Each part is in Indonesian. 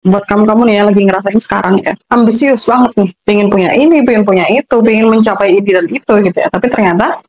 buat kamu-kamu nih yang lagi ngerasain sekarang ya, ambisius banget nih, pengen punya ini, pengen punya itu, pengen mencapai ini dan itu gitu ya, tapi ternyata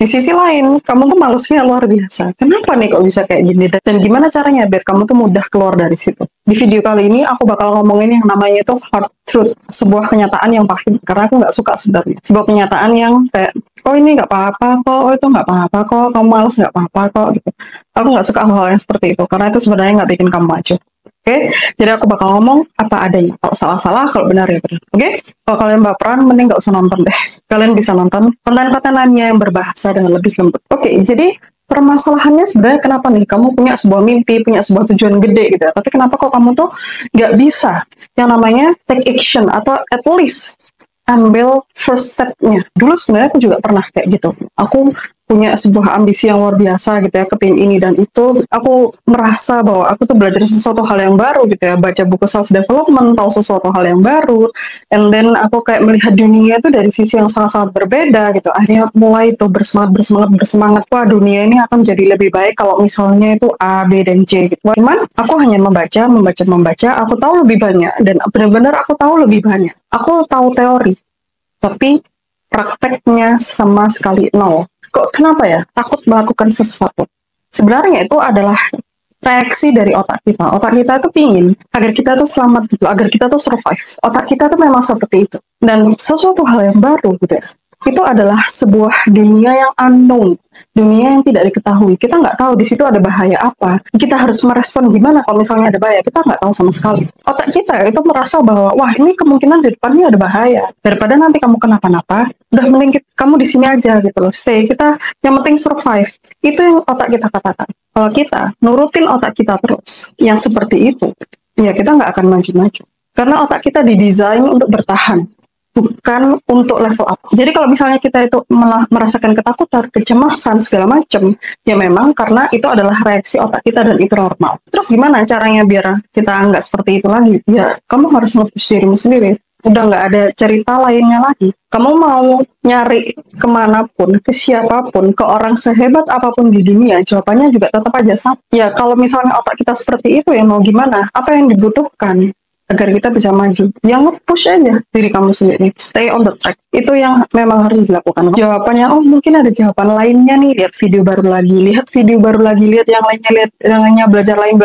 di sisi lain, kamu tuh malesnya luar biasa. Kenapa nih kok bisa kayak gini? Dan gimana caranya biar kamu tuh mudah keluar dari situ? Di video kali ini aku bakal ngomongin yang namanya itu hard truth, sebuah kenyataan yang pahit. Karena aku nggak suka sebenarnya. Sebuah kenyataan yang kayak, oh ini nggak apa-apa kok, oh itu nggak apa-apa kok, kamu males nggak apa-apa kok. Gitu. Aku nggak suka hal-hal yang seperti itu, karena itu sebenarnya nggak bikin kamu maju. Oke, jadi aku bakal ngomong apa adanya. Kalau salah-salah, kalau benar ya benar. Oke, kalau kalian baperan, mending nggak usah nonton deh. Kalian bisa nonton konten-konten lainnya yang berbahasa dengan lebih lembut. Oke, jadi permasalahannya sebenarnya kenapa nih? Kamu punya sebuah mimpi, punya sebuah tujuan gede gitu ya. Tapi kenapa kok kamu tuh nggak bisa yang namanya take action atau at least ambil first step-nya. Dulu sebenarnya aku juga pernah kayak gitu. Aku punya sebuah ambisi yang luar biasa gitu ya, kepingin ini dan itu. Aku merasa bahwa aku tuh belajar sesuatu hal yang baru gitu ya, baca buku self-development, tahu sesuatu hal yang baru, and then aku kayak melihat dunia itu dari sisi yang sangat-sangat berbeda gitu. Akhirnya mulai tuh bersemangat. Wah, dunia ini akan jadi lebih baik kalau misalnya itu A, B, dan C gitu. Cuman aku hanya membaca, aku tahu lebih banyak, dan benar-benar aku tahu lebih banyak. Aku tahu teori, tapi prakteknya sama sekali nol. Kok kenapa ya? Takut melakukan sesuatu. Sebenarnya itu adalah reaksi dari otak kita. Otak kita itu pingin agar kita tuh selamat gitu, agar kita tuh survive. Otak kita tuh memang seperti itu. Dan sesuatu hal yang baru gitu ya, itu adalah sebuah dunia yang unknown, dunia yang tidak diketahui. Kita nggak tahu di situ ada bahaya apa. Kita harus merespon gimana kalau misalnya ada bahaya. Kita nggak tahu sama sekali. Otak kita itu merasa bahwa wah ini kemungkinan di depannya ada bahaya. Daripada nanti kamu kenapa-napa, udah mending kamu di sini aja gitu loh. Stay. Kita yang penting survive. Itu yang otak kita katakan. Kalau kita nurutin otak kita terus, yang seperti itu, ya kita nggak akan maju-maju. Karena otak kita didesain untuk bertahan, bukan untuk level up. Jadi kalau misalnya kita itu malah merasakan ketakutan, kecemasan, segala macam, ya memang karena itu adalah reaksi otak kita dan itu normal. Terus gimana caranya biar kita nggak seperti itu lagi? Ya, kamu harus nge-push dirimu sendiri. Udah nggak ada cerita lainnya lagi. Kamu mau nyari kemanapun, ke siapapun, ke orang sehebat apapun di dunia, jawabannya juga tetap aja sama. Ya, kalau misalnya otak kita seperti itu, ya mau gimana? Apa yang dibutuhkan agar kita bisa maju? Yang nge-push aja diri kamu sendiri. Stay on the track. Itu yang memang harus dilakukan. Jawabannya, oh mungkin ada jawaban lainnya nih. Lihat video baru lagi, lihat yang lainnya, lihat yang lainnya, belajar lain.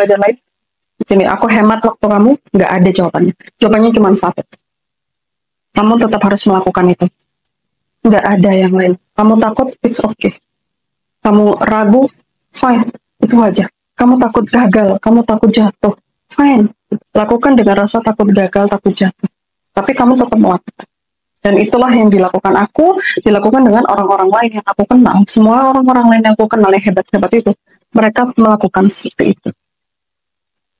Jadi aku hemat waktu kamu, nggak ada jawabannya. Jawabannya cuma satu. Kamu tetap harus melakukan itu. Nggak ada yang lain. Kamu takut, it's okay. Kamu ragu, fine. Itu aja. Kamu takut gagal, kamu takut jatuh, fine. Lakukan dengan rasa takut gagal, takut jatuh. Tapi kamu tetap melakukan. Dan itulah yang dilakukan aku, dilakukan dengan orang-orang lain yang aku kenal. Semua orang-orang lain yang aku kenal yang hebat-hebat itu, mereka melakukan seperti itu.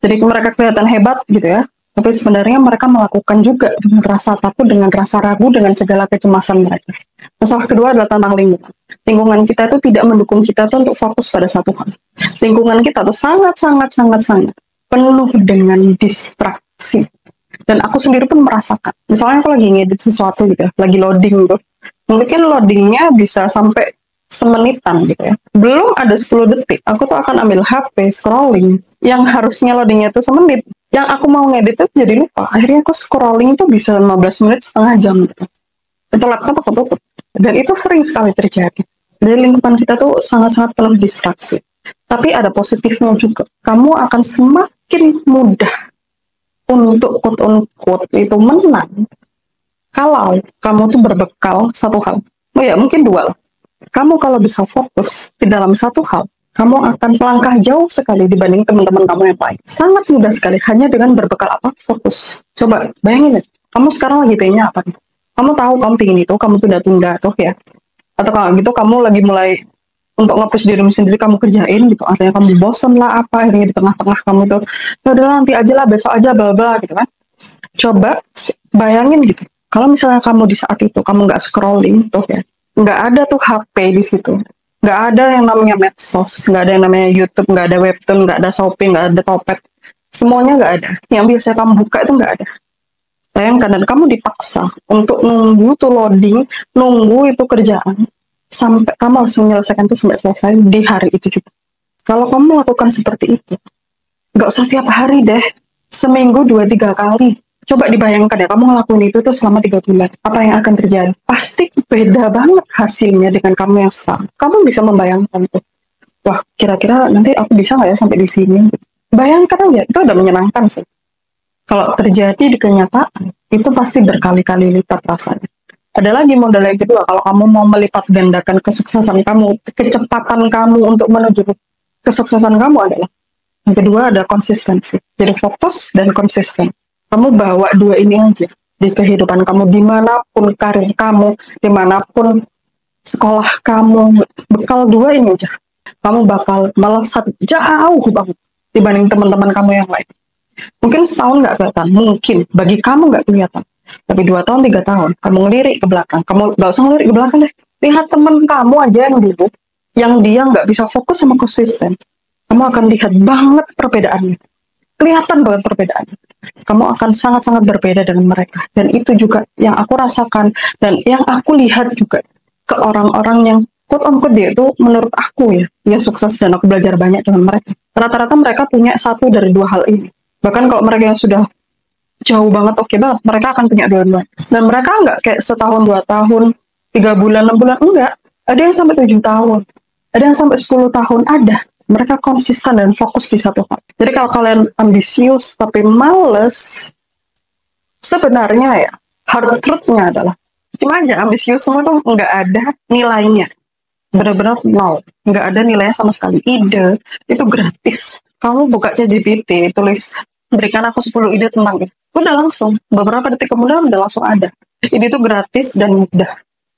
Jadi mereka kelihatan hebat gitu ya, tapi sebenarnya mereka melakukan juga dengan rasa takut, dengan rasa ragu, dengan segala kecemasan mereka. Masalah kedua adalah tentang lingkungan. Lingkungan kita itu tidak mendukung kita tuh untuk fokus pada satu hal. Lingkungan kita tuh sangat penuh dengan distraksi. Dan aku sendiri pun merasakan. Misalnya aku lagi ngedit sesuatu gitu ya, lagi loading tuh. Mungkin loadingnya bisa sampai semenitan gitu ya. Belum ada 10 detik, aku tuh akan ambil HP, scrolling. Yang harusnya loadingnya tuh semenit. Yang aku mau ngedit tuh jadi lupa. Akhirnya aku scrolling tuh bisa 15 menit, setengah jam gitu. Itu laptop aku tutup. Dan itu sering sekali terjadi. Jadi lingkungan kita tuh sangat-sangat penuh distraksi. Tapi ada positifnya juga. Kamu akan semakin mudah untuk quote-unquote itu menang kalau kamu tuh berbekal satu hal. Oh ya, mungkin dua lah. Kamu kalau bisa fokus di dalam satu hal, kamu akan selangkah jauh sekali dibanding teman-teman kamu yang lain. Sangat mudah sekali, hanya dengan berbekal apa? Fokus. Coba bayangin aja, kamu sekarang lagi pengennya apa gitu? Kamu tahu kamu pengen itu, kamu tunda-tunda tuh ya. Atau kalau gitu kamu lagi mulai untuk nge-push dirimu sendiri, kamu kerjain gitu. Artinya kamu bosen lah apa, akhirnya di tengah-tengah kamu tuh, ya udah nanti aja lah, besok aja, bla bla gitu kan. Coba bayangin gitu, kalau misalnya kamu di saat itu kamu nggak scrolling tuh ya, nggak ada tuh HP di situ, nggak ada yang namanya medsos, nggak ada yang namanya YouTube, nggak ada webtoon, nggak ada Shopee, nggak ada Topet, semuanya nggak ada. Yang biasa kamu buka itu nggak ada. Bayangkan, dan kamu dipaksa untuk nunggu tuh loading, nunggu itu kerjaan, sampai kamu harus menyelesaikan itu sampai selesai di hari itu juga. Kalau kamu melakukan seperti itu, nggak usah tiap hari deh. seminggu 2-3 kali. Coba dibayangkan ya, kamu ngelakuin itu tuh selama 3 bulan. Apa yang akan terjadi? Pasti beda banget hasilnya dengan kamu yang sekarang. Kamu bisa membayangkan tuh, wah kira-kira nanti aku bisa nggak ya sampai di sini? Bayangkan aja, itu udah menyenangkan sih. Kalau terjadi di kenyataan, itu pasti berkali-kali lipat rasanya. Ada lagi modal yang kedua, kalau kamu mau melipat gandakan kesuksesan kamu, kecepatan kamu untuk menuju kesuksesan kamu adalah, yang kedua ada konsistensi. Jadi fokus dan konsisten. Kamu bawa dua ini aja di kehidupan kamu, dimanapun karir kamu, dimanapun sekolah kamu, bekal dua ini aja. Kamu bakal melesat jauh banget dibanding teman-teman kamu yang lain. Mungkin setahun nggak kelihatan, mungkin bagi kamu nggak kelihatan. Tapi 2 tahun, 3 tahun, kamu ngelirik ke belakang. Kamu nggak usah ngelirik ke belakang deh. Lihat teman kamu aja yang dulu, yang dia nggak bisa fokus sama konsisten. Kamu akan lihat banget perbedaannya. Kelihatan banget perbedaannya. Kamu akan sangat-sangat berbeda dengan mereka. Dan itu juga yang aku rasakan dan yang aku lihat juga ke orang-orang yang quote-unquote dia itu menurut aku ya sukses dan aku belajar banyak dengan mereka. Rata-rata mereka punya satu dari dua hal ini. Bahkan kalau mereka yang sudah jauh banget, oke banget, mereka akan punya dua-duanya. Dan mereka nggak kayak setahun, 2 tahun, 3 bulan, 6 bulan, enggak. Ada yang sampai 7 tahun, ada yang sampai 10 tahun, ada. Mereka konsisten dan fokus di satu hal. Jadi kalau kalian ambisius tapi males, sebenarnya ya, hard truth-nya adalah, cuma aja ambisius semua tuh nggak ada nilainya. Benar-benar nol. Nggak ada nilainya sama sekali. Ide, itu gratis. Kamu buka ChatGPT, tulis, berikan aku 10 ide tentang itu. Udah langsung. Beberapa detik kemudian udah langsung ada. Ide itu gratis dan mudah.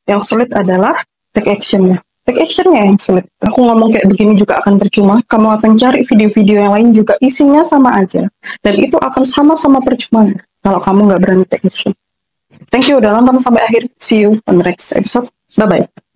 Yang sulit adalah take action-nya. Take action-nya yang sulit. Aku ngomong kayak begini juga akan percuma. Kamu akan cari video-video yang lain juga isinya sama aja. Dan itu akan sama-sama percuma kalau kamu nggak berani take action. Thank you udah nonton sampai akhir. See you on the next episode. Bye-bye.